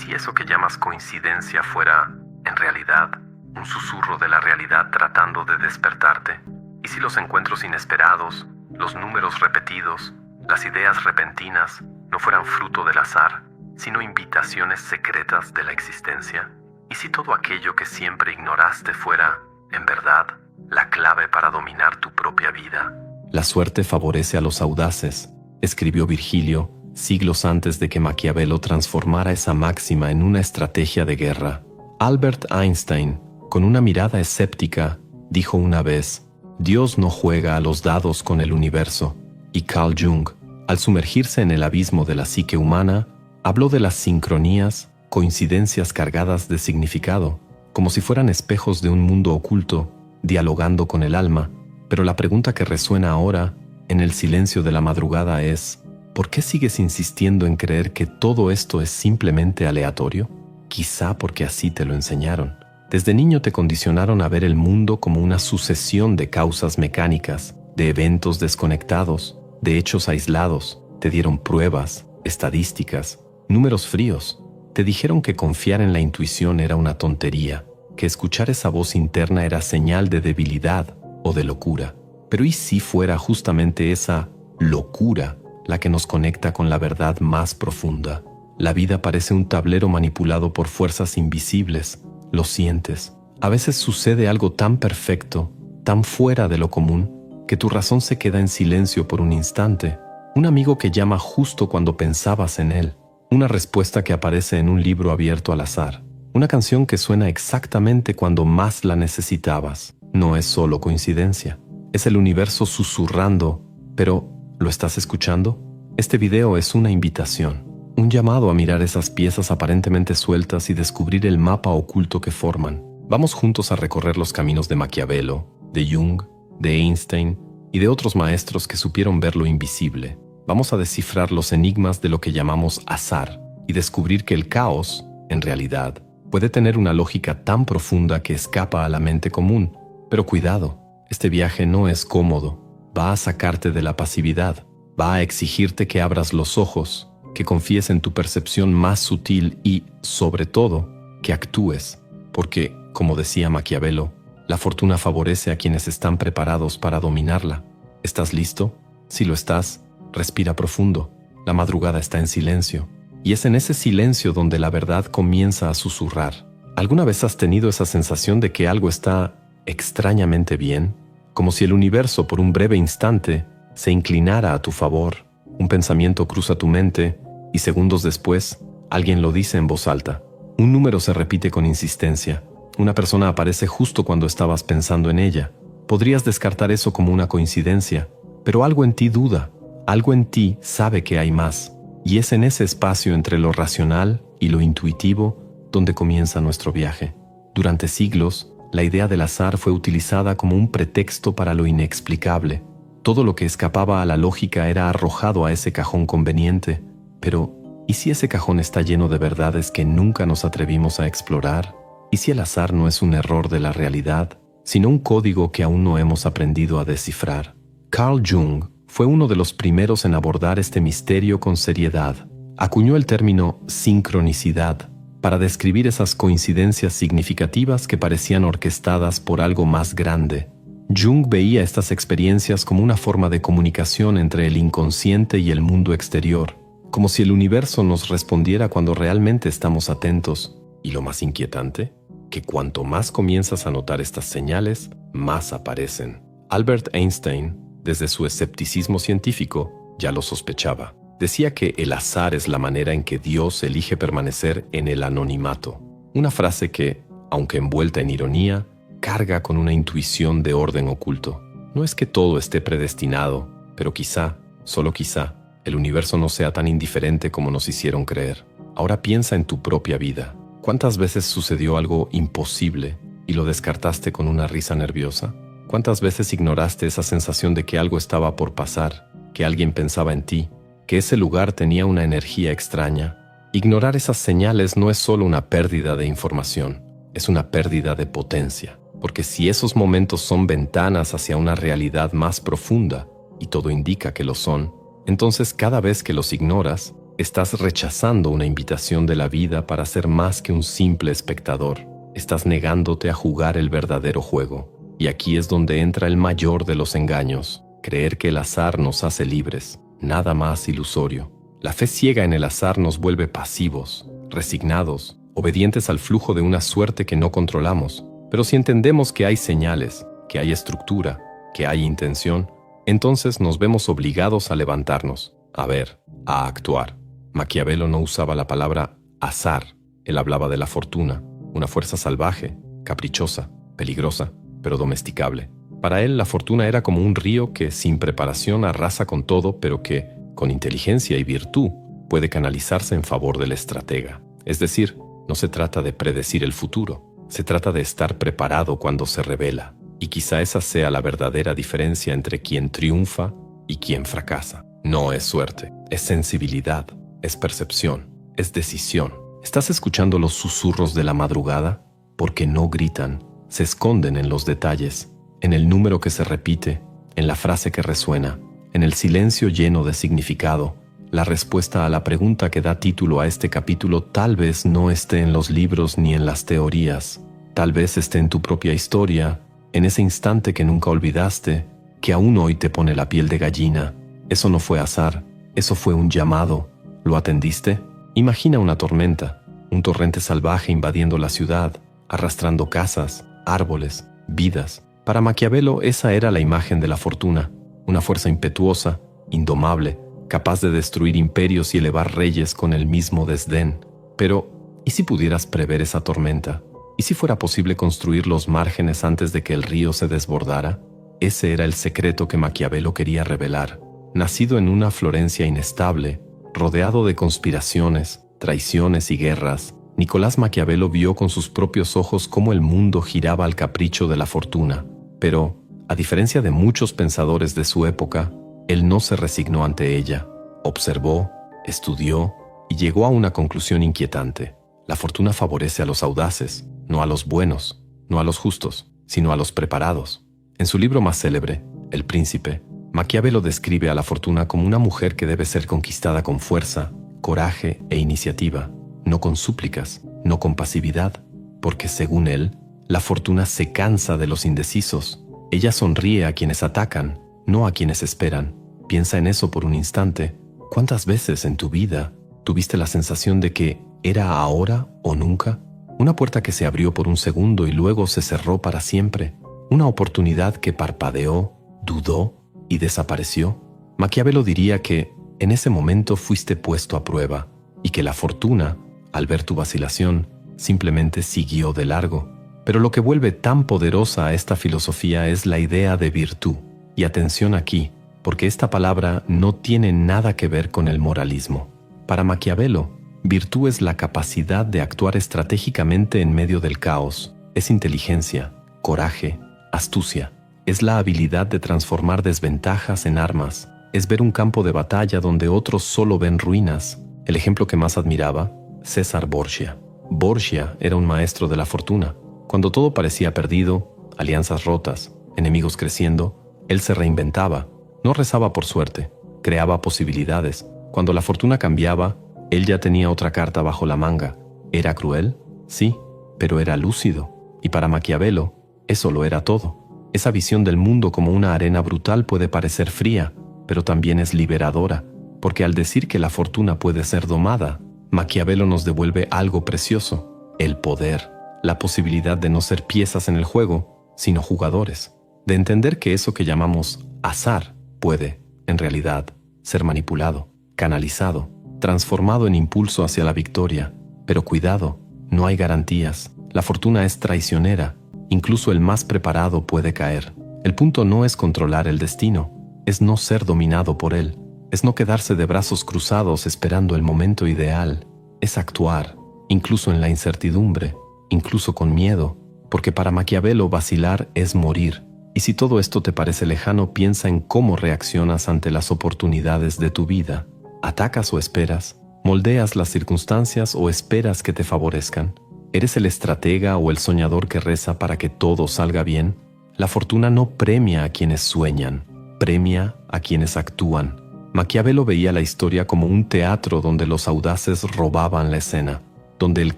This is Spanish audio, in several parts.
si eso que llamas coincidencia fuera, en realidad, un susurro de la realidad tratando de despertarte? ¿Y si los encuentros inesperados, los números repetidos, las ideas repentinas, no fueran fruto del azar, sino invitaciones secretas de la existencia? ¿Y si todo aquello que siempre ignoraste fuera, en verdad, la clave para dominar tu propia vida? La suerte favorece a los audaces, escribió Virgilio, siglos antes de que Maquiavelo transformara esa máxima en una estrategia de guerra. Albert Einstein, con una mirada escéptica, dijo una vez: Dios no juega a los dados con el universo. Y Carl Jung, al sumergirse en el abismo de la psique humana, habló de las sincronías, coincidencias cargadas de significado, como si fueran espejos de un mundo oculto, dialogando con el alma. Pero la pregunta que resuena ahora, en el silencio de la madrugada, es: ¿por qué sigues insistiendo en creer que todo esto es simplemente aleatorio? Quizá porque así te lo enseñaron. Desde niño te condicionaron a ver el mundo como una sucesión de causas mecánicas, de eventos desconectados, de hechos aislados. Te dieron pruebas, estadísticas, números fríos. Te dijeron que confiar en la intuición era una tontería, que escuchar esa voz interna era señal de debilidad o de locura. Pero ¿y si fuera justamente esa locura la que nos conecta con la verdad más profunda? La vida parece un tablero manipulado por fuerzas invisibles. Lo sientes. A veces sucede algo tan perfecto, tan fuera de lo común, que tu razón se queda en silencio por un instante. Un amigo que llama justo cuando pensabas en él. Una respuesta que aparece en un libro abierto al azar. Una canción que suena exactamente cuando más la necesitabas. No es solo coincidencia. Es el universo susurrando. Pero, ¿lo estás escuchando? Este video es una invitación. Un llamado a mirar esas piezas aparentemente sueltas y descubrir el mapa oculto que forman. Vamos juntos a recorrer los caminos de Maquiavelo, de Jung, de Einstein y de otros maestros que supieron ver lo invisible. Vamos a descifrar los enigmas de lo que llamamos azar y descubrir que el caos, en realidad, puede tener una lógica tan profunda que escapa a la mente común. Pero cuidado, este viaje no es cómodo. Va a sacarte de la pasividad. Va a exigirte que abras los ojos, que confíes en tu percepción más sutil y, sobre todo, que actúes. Porque, como decía Maquiavelo, la fortuna favorece a quienes están preparados para dominarla. ¿Estás listo? Si lo estás, respira profundo. La madrugada está en silencio. Y es en ese silencio donde la verdad comienza a susurrar. ¿Alguna vez has tenido esa sensación de que algo está extrañamente bien? Como si el universo, por un breve instante, se inclinara a tu favor. Un pensamiento cruza tu mente y segundos después, alguien lo dice en voz alta. Un número se repite con insistencia. Una persona aparece justo cuando estabas pensando en ella. Podrías descartar eso como una coincidencia, pero algo en ti duda. Algo en ti sabe que hay más. Y es en ese espacio entre lo racional y lo intuitivo donde comienza nuestro viaje. Durante siglos, la idea del azar fue utilizada como un pretexto para lo inexplicable. Todo lo que escapaba a la lógica era arrojado a ese cajón conveniente. Pero, ¿y si ese cajón está lleno de verdades que nunca nos atrevimos a explorar? ¿Y si el azar no es un error de la realidad, sino un código que aún no hemos aprendido a descifrar? Carl Jung fue uno de los primeros en abordar este misterio con seriedad. Acuñó el término sincronicidad para describir esas coincidencias significativas que parecían orquestadas por algo más grande. Jung veía estas experiencias como una forma de comunicación entre el inconsciente y el mundo exterior, como si el universo nos respondiera cuando realmente estamos atentos. Y lo más inquietante, que cuanto más comienzas a notar estas señales, más aparecen. Albert Einstein, desde su escepticismo científico, ya lo sospechaba. Decía que el azar es la manera en que Dios elige permanecer en el anonimato. Una frase que, aunque envuelta en ironía, carga con una intuición de orden oculto. No es que todo esté predestinado, pero quizá, solo quizá, el universo no sea tan indiferente como nos hicieron creer. Ahora piensa en tu propia vida. ¿Cuántas veces sucedió algo imposible y lo descartaste con una risa nerviosa? ¿Cuántas veces ignoraste esa sensación de que algo estaba por pasar, que alguien pensaba en ti, que ese lugar tenía una energía extraña? Ignorar esas señales no es solo una pérdida de información, es una pérdida de potencia. Porque si esos momentos son ventanas hacia una realidad más profunda, y todo indica que lo son, entonces cada vez que los ignoras, Estás rechazando una invitación de la vida para ser más que un simple espectador. Estás negándote a jugar el verdadero juego. Y aquí es donde entra el mayor de los engaños: creer que el azar nos hace libres. Nada más ilusorio. La fe ciega en el azar nos vuelve pasivos, resignados, obedientes al flujo de una suerte que no controlamos. Pero si entendemos que hay señales, que hay estructura, que hay intención, entonces nos vemos obligados a levantarnos, a ver, a actuar. Maquiavelo no usaba la palabra azar. Él hablaba de la fortuna, una fuerza salvaje, caprichosa, peligrosa, pero domesticable. Para él, la fortuna era como un río que, sin preparación, arrasa con todo, pero que, con inteligencia y virtud, puede canalizarse en favor del estratega. Es decir, no se trata de predecir el futuro, se trata de estar preparado cuando se revela. Y quizá esa sea la verdadera diferencia entre quien triunfa y quien fracasa. No es suerte, es sensibilidad, es percepción, es decisión. ¿Estás escuchando los susurros de la madrugada? Porque no gritan, se esconden en los detalles, en el número que se repite, en la frase que resuena, en el silencio lleno de significado. La respuesta a la pregunta que da título a este capítulo tal vez no esté en los libros ni en las teorías. Tal vez esté en tu propia historia, en ese instante que nunca olvidaste, que aún hoy te pone la piel de gallina. Eso no fue azar, eso fue un llamado. ¿Lo atendiste? Imagina una tormenta, un torrente salvaje invadiendo la ciudad, arrastrando casas, árboles, vidas. Para Maquiavelo esa era la imagen de la fortuna, una fuerza impetuosa, indomable, capaz de destruir imperios y elevar reyes con el mismo desdén. Pero, ¿y si pudieras prever esa tormenta? ¿Y si fuera posible construir los márgenes antes de que el río se desbordara? Ese era el secreto que Maquiavelo quería revelar. Nacido en una Florencia inestable, rodeado de conspiraciones, traiciones y guerras, Nicolás Maquiavelo vio con sus propios ojos cómo el mundo giraba al capricho de la fortuna. Pero, a diferencia de muchos pensadores de su época, él no se resignó ante ella. Observó, estudió y llegó a una conclusión inquietante. La fortuna favorece a los audaces, no a los buenos, no a los justos, sino a los preparados. En su libro más célebre, El Príncipe, Maquiavelo describe a la fortuna como una mujer que debe ser conquistada con fuerza, coraje e iniciativa, no con súplicas, no con pasividad, porque según él, la fortuna se cansa de los indecisos. Ella sonríe a quienes atacan, no a quienes esperan. Piensa en eso por un instante. ¿Cuántas veces en tu vida tuviste la sensación de que era ahora o nunca? Una puerta que se abrió por un segundo y luego se cerró para siempre. Una oportunidad que parpadeó, dudó y desapareció. Maquiavelo diría que en ese momento fuiste puesto a prueba y que la fortuna, al ver tu vacilación, simplemente siguió de largo. Pero lo que vuelve tan poderosa a esta filosofía es la idea de virtud. Y atención aquí, porque esta palabra no tiene nada que ver con el moralismo. Para Maquiavelo, virtud es la capacidad de actuar estratégicamente en medio del caos. Es inteligencia, coraje, astucia. Es la habilidad de transformar desventajas en armas. Es ver un campo de batalla donde otros solo ven ruinas. El ejemplo que más admiraba, César Borgia. Borgia era un maestro de la fortuna. Cuando todo parecía perdido, alianzas rotas, enemigos creciendo, él se reinventaba. No rezaba por suerte, creaba posibilidades. Cuando la fortuna cambiaba, él ya tenía otra carta bajo la manga. ¿Era cruel? Sí, pero era lúcido. Y para Maquiavelo, eso lo era todo. Esa visión del mundo como una arena brutal puede parecer fría, pero también es liberadora, porque al decir que la fortuna puede ser domada, Maquiavelo nos devuelve algo precioso: el poder, la posibilidad de no ser piezas en el juego, sino jugadores, de entender que eso que llamamos azar puede, en realidad, ser manipulado, canalizado, transformado en impulso hacia la victoria. Pero cuidado, no hay garantías. La fortuna es traicionera. Incluso el más preparado puede caer. El punto no es controlar el destino, es no ser dominado por él, es no quedarse de brazos cruzados esperando el momento ideal, es actuar, incluso en la incertidumbre, incluso con miedo, porque para Maquiavelo vacilar es morir. Y si todo esto te parece lejano, piensa en cómo reaccionas ante las oportunidades de tu vida. ¿Atacas o esperas? ¿Moldeas las circunstancias o esperas que te favorezcan? ¿Eres el estratega o el soñador que reza para que todo salga bien? La fortuna no premia a quienes sueñan, premia a quienes actúan. Maquiavelo veía la historia como un teatro donde los audaces robaban la escena, donde el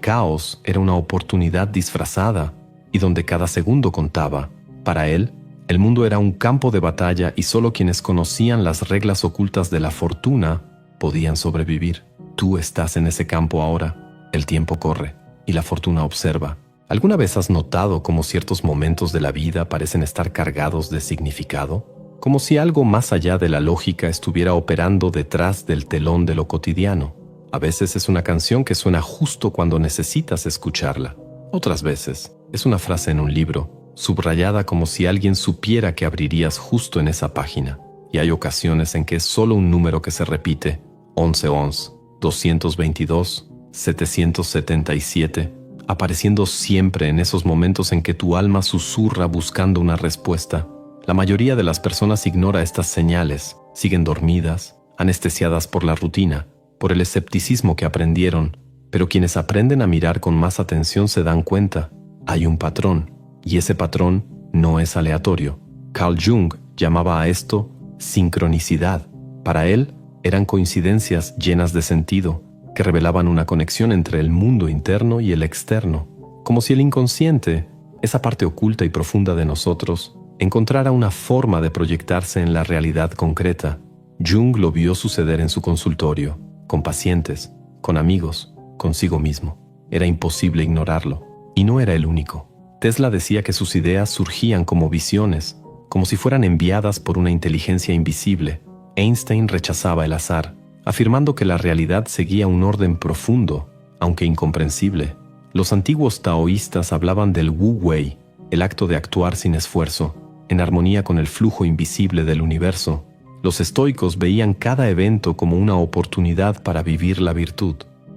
caos era una oportunidad disfrazada y donde cada segundo contaba. Para él, el mundo era un campo de batalla y solo quienes conocían las reglas ocultas de la fortuna podían sobrevivir. Tú estás en ese campo ahora. El tiempo corre y la fortuna observa. ¿Alguna vez has notado cómo ciertos momentos de la vida parecen estar cargados de significado? Como si algo más allá de la lógica estuviera operando detrás del telón de lo cotidiano. A veces es una canción que suena justo cuando necesitas escucharla. Otras veces es una frase en un libro, subrayada como si alguien supiera que abrirías justo en esa página. Y hay ocasiones en que es solo un número que se repite: 1111, 222, 777, apareciendo siempre en esos momentos en que tu alma susurra buscando una respuesta. La mayoría de las personas ignora estas señales, siguen dormidas, anestesiadas por la rutina, por el escepticismo que aprendieron, pero quienes aprenden a mirar con más atención se dan cuenta, hay un patrón, y ese patrón no es aleatorio. Carl Jung llamaba a esto sincronicidad. Para él, eran coincidencias llenas de sentido, que revelaban una conexión entre el mundo interno y el externo, como si el inconsciente, esa parte oculta y profunda de nosotros, encontrara una forma de proyectarse en la realidad concreta. Jung lo vio suceder en su consultorio, con pacientes, con amigos, consigo mismo. Era imposible ignorarlo, y no era el único. Tesla decía que sus ideas surgían como visiones, como si fueran enviadas por una inteligencia invisible. Einstein rechazaba el azar, afirmando que la realidad seguía un orden profundo, aunque incomprensible. Los antiguos taoístas hablaban del Wu Wei, el acto de actuar sin esfuerzo, en armonía con el flujo invisible del universo. Los estoicos veían cada evento como una oportunidad para vivir la virtud.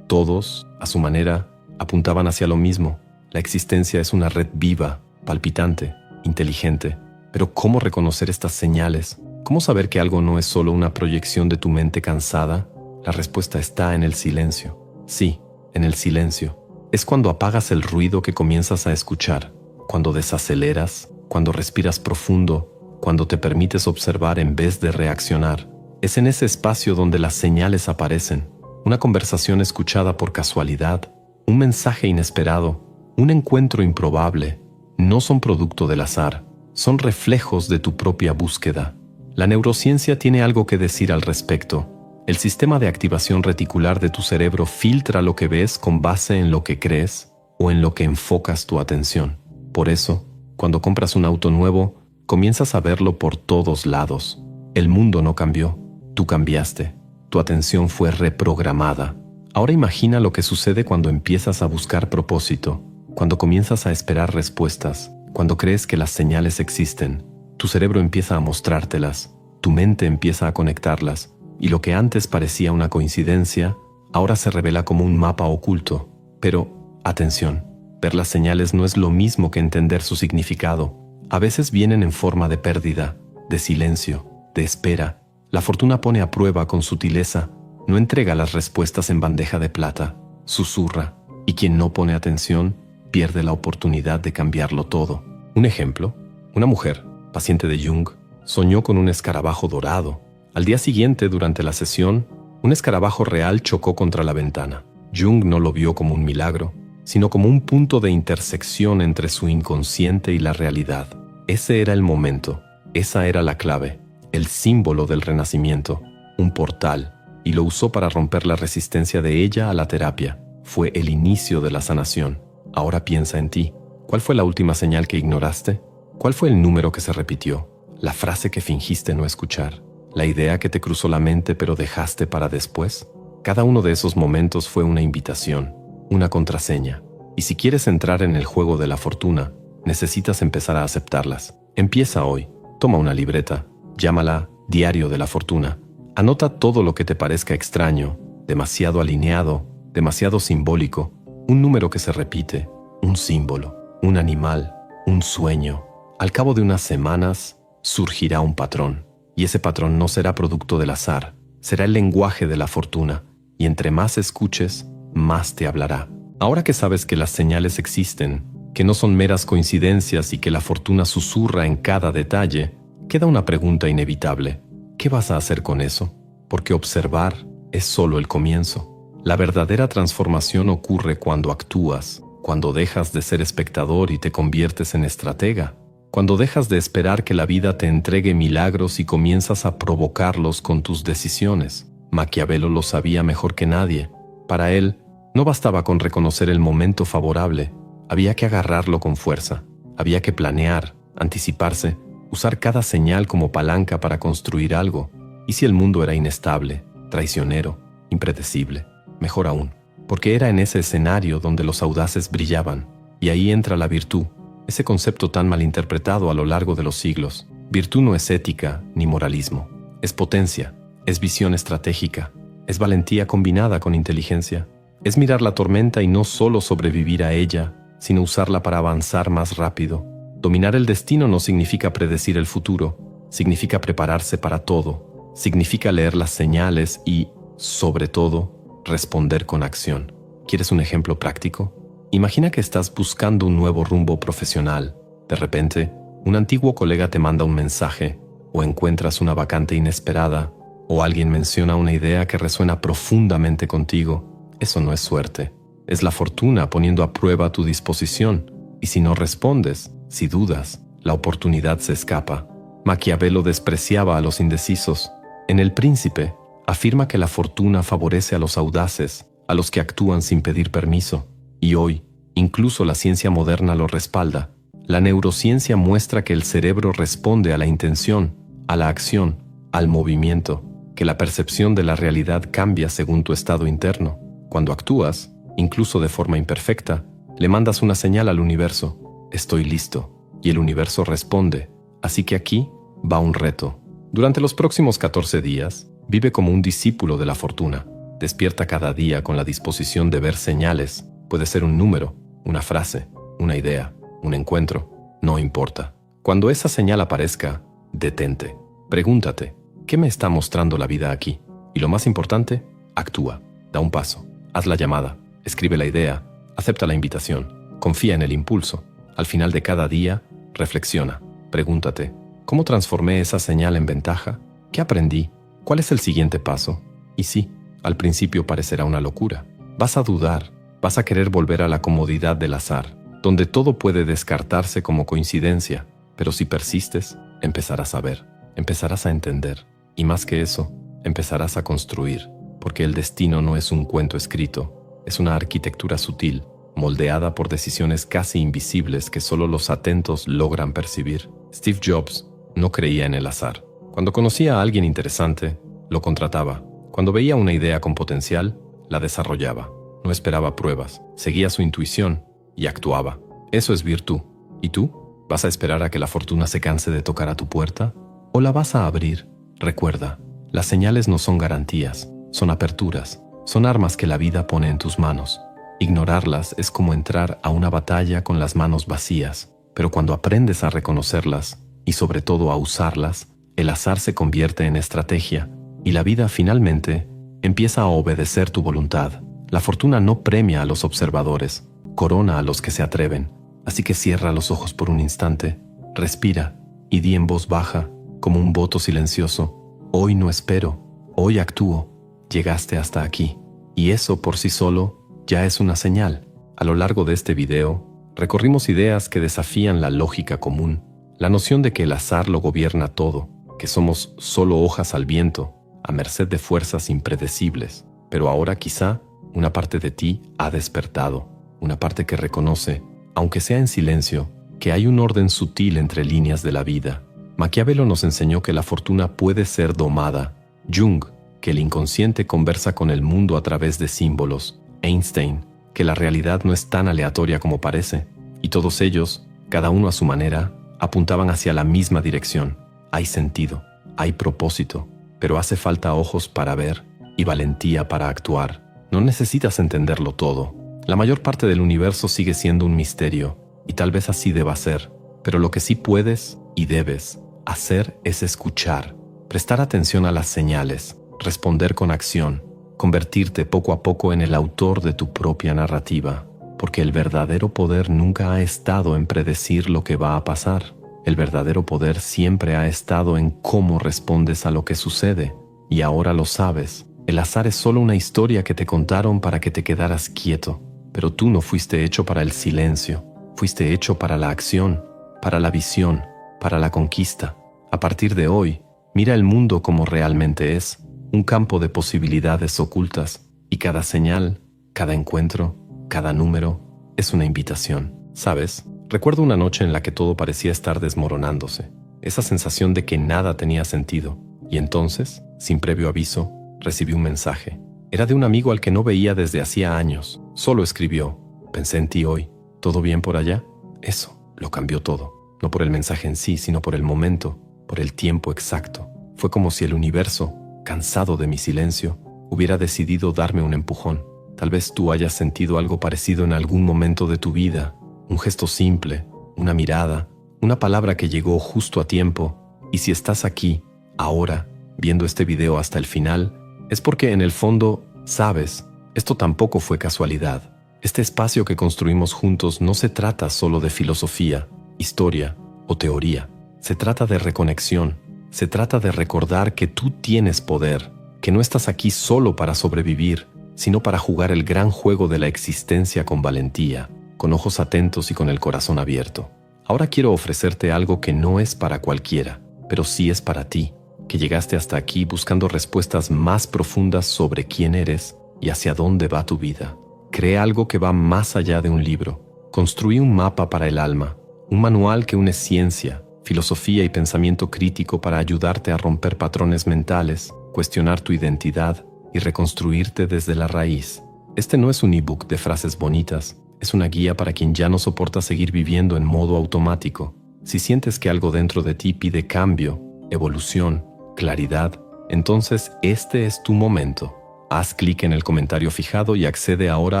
Todos, a su manera, apuntaban hacia lo mismo. La existencia es una red viva, palpitante, inteligente. Pero ¿cómo reconocer estas señales? ¿Cómo saber que algo no es solo una proyección de tu mente cansada? La respuesta está en el silencio. Sí, en el silencio. Es cuando apagas el ruido que comienzas a escuchar, cuando desaceleras, cuando respiras profundo, cuando te permites observar en vez de reaccionar. Es en ese espacio donde las señales aparecen. Una conversación escuchada por casualidad, un mensaje inesperado, un encuentro improbable, no son producto del azar, son reflejos de tu propia búsqueda. La neurociencia tiene algo que decir al respecto. El sistema de activación reticular de tu cerebro filtra lo que ves con base en lo que crees o en lo que enfocas tu atención. Por eso, cuando compras un auto nuevo, comienzas a verlo por todos lados. El mundo no cambió, tú cambiaste. Tu atención fue reprogramada. Ahora imagina lo que sucede cuando empiezas a buscar propósito, cuando comienzas a esperar respuestas, cuando crees que las señales existen. Tu cerebro empieza a mostrártelas, tu mente empieza a conectarlas, y lo que antes parecía una coincidencia, ahora se revela como un mapa oculto. Pero, atención, ver las señales no es lo mismo que entender su significado. A veces vienen en forma de pérdida, de silencio, de espera. La fortuna pone a prueba con sutileza, no entrega las respuestas en bandeja de plata, susurra, y quien no pone atención pierde la oportunidad de cambiarlo todo. Un ejemplo, una mujer, paciente de Jung, soñó con un escarabajo dorado. Al día siguiente, durante la sesión, un escarabajo real chocó contra la ventana. Jung no lo vio como un milagro, sino como un punto de intersección entre su inconsciente y la realidad. Ese era el momento, esa era la clave, el símbolo del renacimiento, un portal, y lo usó para romper la resistencia de ella a la terapia. Fue el inicio de la sanación. Ahora piensa en ti. ¿Cuál fue la última señal que ignoraste? ¿Cuál fue el número que se repitió? ¿La frase que fingiste no escuchar? ¿La idea que te cruzó la mente pero dejaste para después? Cada uno de esos momentos fue una invitación, una contraseña. Y si quieres entrar en el juego de la fortuna, necesitas empezar a aceptarlas. Empieza hoy. Toma una libreta. Llámala Diario de la Fortuna. Anota todo lo que te parezca extraño, demasiado alineado, demasiado simbólico. Un número que se repite, un símbolo, un animal, un sueño. Al cabo de unas semanas, surgirá un patrón. Y ese patrón no será producto del azar, será el lenguaje de la fortuna. Y entre más escuches, más te hablará. Ahora que sabes que las señales existen, que no son meras coincidencias y que la fortuna susurra en cada detalle, queda una pregunta inevitable. ¿Qué vas a hacer con eso? porque observar es solo el comienzo. La verdadera transformación ocurre cuando actúas, cuando dejas de ser espectador y te conviertes en estratega, cuando dejas de esperar que la vida te entregue milagros y comienzas a provocarlos con tus decisiones. Maquiavelo lo sabía mejor que nadie. Para él, no bastaba con reconocer el momento favorable, había que agarrarlo con fuerza, había que planear, anticiparse, usar cada señal como palanca para construir algo. ¿Y si el mundo era inestable, traicionero, impredecible? Mejor aún, porque era en ese escenario donde los audaces brillaban, y ahí entra la virtud, ese concepto tan malinterpretado a lo largo de los siglos. Virtud no es ética ni moralismo, es potencia, es visión estratégica, es valentía combinada con inteligencia, es mirar la tormenta y no solo sobrevivir a ella, sino usarla para avanzar más rápido. Dominar el destino no significa predecir el futuro, significa prepararse para todo, significa leer las señales y, sobre todo, responder con acción. ¿Quieres un ejemplo práctico? Imagina que estás buscando un nuevo rumbo profesional. De repente, un antiguo colega te manda un mensaje, o encuentras una vacante inesperada, o alguien menciona una idea que resuena profundamente contigo. Eso no es suerte. Es la fortuna poniendo a prueba tu disposición. Y si no respondes, si dudas, la oportunidad se escapa. Maquiavelo despreciaba a los indecisos. En El Príncipe, afirma que la fortuna favorece a los audaces, a los que actúan sin pedir permiso. Y hoy, incluso la ciencia moderna lo respalda. La neurociencia muestra que el cerebro responde a la intención, a la acción, al movimiento, que la percepción de la realidad cambia según tu estado interno. Cuando actúas, incluso de forma imperfecta, le mandas una señal al universo: estoy listo, y el universo responde. Así que aquí va un reto. Durante los próximos 14 días, vive como un discípulo de la fortuna. Despierta cada día con la disposición de ver señales. Puede ser un número, una frase, una idea, un encuentro, no importa. Cuando esa señal aparezca, detente. Pregúntate, ¿qué me está mostrando la vida aquí? Y lo más importante, actúa. Da un paso, haz la llamada, escribe la idea, acepta la invitación, confía en el impulso. Al final de cada día, reflexiona. Pregúntate, ¿cómo transformé esa señal en ventaja? ¿Qué aprendí? ¿Cuál es el siguiente paso? Y sí, al principio parecerá una locura. Vas a dudar. Vas a querer volver a la comodidad del azar, donde todo puede descartarse como coincidencia, pero si persistes, empezarás a ver, empezarás a entender, y más que eso, empezarás a construir, porque el destino no es un cuento escrito, es una arquitectura sutil, moldeada por decisiones casi invisibles que solo los atentos logran percibir. Steve Jobs no creía en el azar. Cuando conocía a alguien interesante, lo contrataba. Cuando veía una idea con potencial, la desarrollaba. No esperaba pruebas, seguía su intuición y actuaba. Eso es virtud. ¿Y tú? ¿Vas a esperar a que la fortuna se canse de tocar a tu puerta? ¿O la vas a abrir? Recuerda, las señales no son garantías, son aperturas, son armas que la vida pone en tus manos. Ignorarlas es como entrar a una batalla con las manos vacías, pero cuando aprendes a reconocerlas y sobre todo a usarlas, el azar se convierte en estrategia y la vida finalmente empieza a obedecer tu voluntad. La fortuna no premia a los observadores, corona a los que se atreven. Así que cierra los ojos por un instante, respira y di en voz baja, como un voto silencioso: hoy no espero, hoy actúo. Llegaste hasta aquí, y eso por sí solo ya es una señal. A lo largo de este video, recorrimos ideas que desafían la lógica común, la noción de que el azar lo gobierna todo, que somos solo hojas al viento, a merced de fuerzas impredecibles. Pero ahora quizá una parte de ti ha despertado, una parte que reconoce, aunque sea en silencio, que hay un orden sutil entre líneas de la vida. Maquiavelo nos enseñó que la fortuna puede ser domada. Jung, que el inconsciente conversa con el mundo a través de símbolos. Einstein, que la realidad no es tan aleatoria como parece. Y todos ellos, cada uno a su manera, apuntaban hacia la misma dirección. Hay sentido, hay propósito, pero hace falta ojos para ver y valentía para actuar. No necesitas entenderlo todo. La mayor parte del universo sigue siendo un misterio, y tal vez así deba ser. Pero lo que sí puedes y debes hacer es escuchar, prestar atención a las señales, responder con acción, convertirte poco a poco en el autor de tu propia narrativa, porque el verdadero poder nunca ha estado en predecir lo que va a pasar. El verdadero poder siempre ha estado en cómo respondes a lo que sucede. y ahora lo sabes. El azar es solo una historia que te contaron para que te quedaras quieto, pero tú no fuiste hecho para el silencio, fuiste hecho para la acción, para la visión, para la conquista. A partir de hoy, mira el mundo como realmente es, un campo de posibilidades ocultas, y cada señal, cada encuentro, cada número, es una invitación. ¿Sabes? Recuerdo una noche en la que todo parecía estar desmoronándose, esa sensación de que nada tenía sentido, y entonces, sin previo aviso, recibí un mensaje. Era de un amigo al que no veía desde hacía años. Solo escribió: pensé en ti hoy. ¿Todo bien por allá? Eso lo cambió todo. No por el mensaje en sí, sino por el momento, por el tiempo exacto. Fue como si el universo, cansado de mi silencio, hubiera decidido darme un empujón. Tal vez tú hayas sentido algo parecido en algún momento de tu vida. Un gesto simple, una mirada, una palabra que llegó justo a tiempo. Y si estás aquí, ahora, viendo este video hasta el final, es porque en el fondo, sabes, esto tampoco fue casualidad. Este espacio que construimos juntos no se trata solo de filosofía, historia o teoría. Se trata de reconexión. Se trata de recordar que tú tienes poder, que no estás aquí solo para sobrevivir, sino para jugar el gran juego de la existencia con valentía, con ojos atentos y con el corazón abierto. Ahora quiero ofrecerte algo que no es para cualquiera, pero sí es para ti, que llegaste hasta aquí buscando respuestas más profundas sobre quién eres y hacia dónde va tu vida. Crea algo que va más allá de un libro. Construí un mapa para el alma, un manual que une ciencia, filosofía y pensamiento crítico para ayudarte a romper patrones mentales, cuestionar tu identidad y reconstruirte desde la raíz. Este no es un ebook de frases bonitas, es una guía para quien ya no soporta seguir viviendo en modo automático. Si sientes que algo dentro de ti pide cambio, evolución, claridad, entonces este es tu momento. Haz clic en el comentario fijado y accede ahora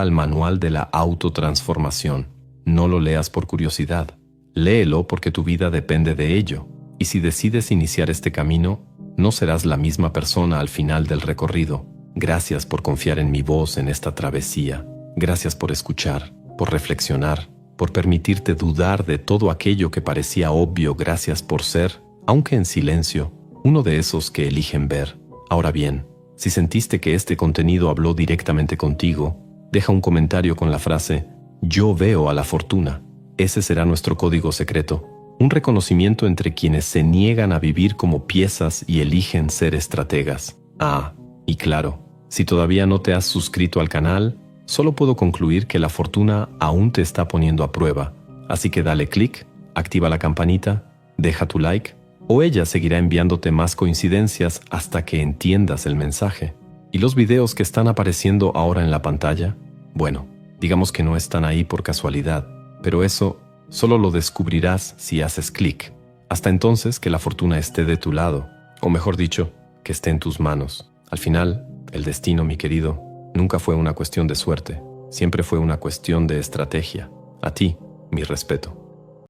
al manual de la autotransformación. No lo leas por curiosidad. Léelo porque tu vida depende de ello. Y si decides iniciar este camino, no serás la misma persona al final del recorrido. Gracias por confiar en mi voz en esta travesía. Gracias por escuchar, por reflexionar, por permitirte dudar de todo aquello que parecía obvio. Gracias por ser, aunque en silencio, uno de esos que eligen ver. Ahora bien, si sentiste que este contenido habló directamente contigo, deja un comentario con la frase «Yo veo a la fortuna». Ese será nuestro código secreto, un reconocimiento entre quienes se niegan a vivir como piezas y eligen ser estrategas. Y claro, si todavía no te has suscrito al canal, solo puedo concluir que la fortuna aún te está poniendo a prueba. Así que dale click, activa la campanita, deja tu like, o ella seguirá enviándote más coincidencias hasta que entiendas el mensaje. ¿Y los videos que están apareciendo ahora en la pantalla? Bueno, digamos que no están ahí por casualidad, pero eso solo lo descubrirás si haces clic. Hasta entonces, que la fortuna esté de tu lado, o mejor dicho, que esté en tus manos. Al final, el destino, mi querido, nunca fue una cuestión de suerte, siempre fue una cuestión de estrategia. A ti, mi respeto.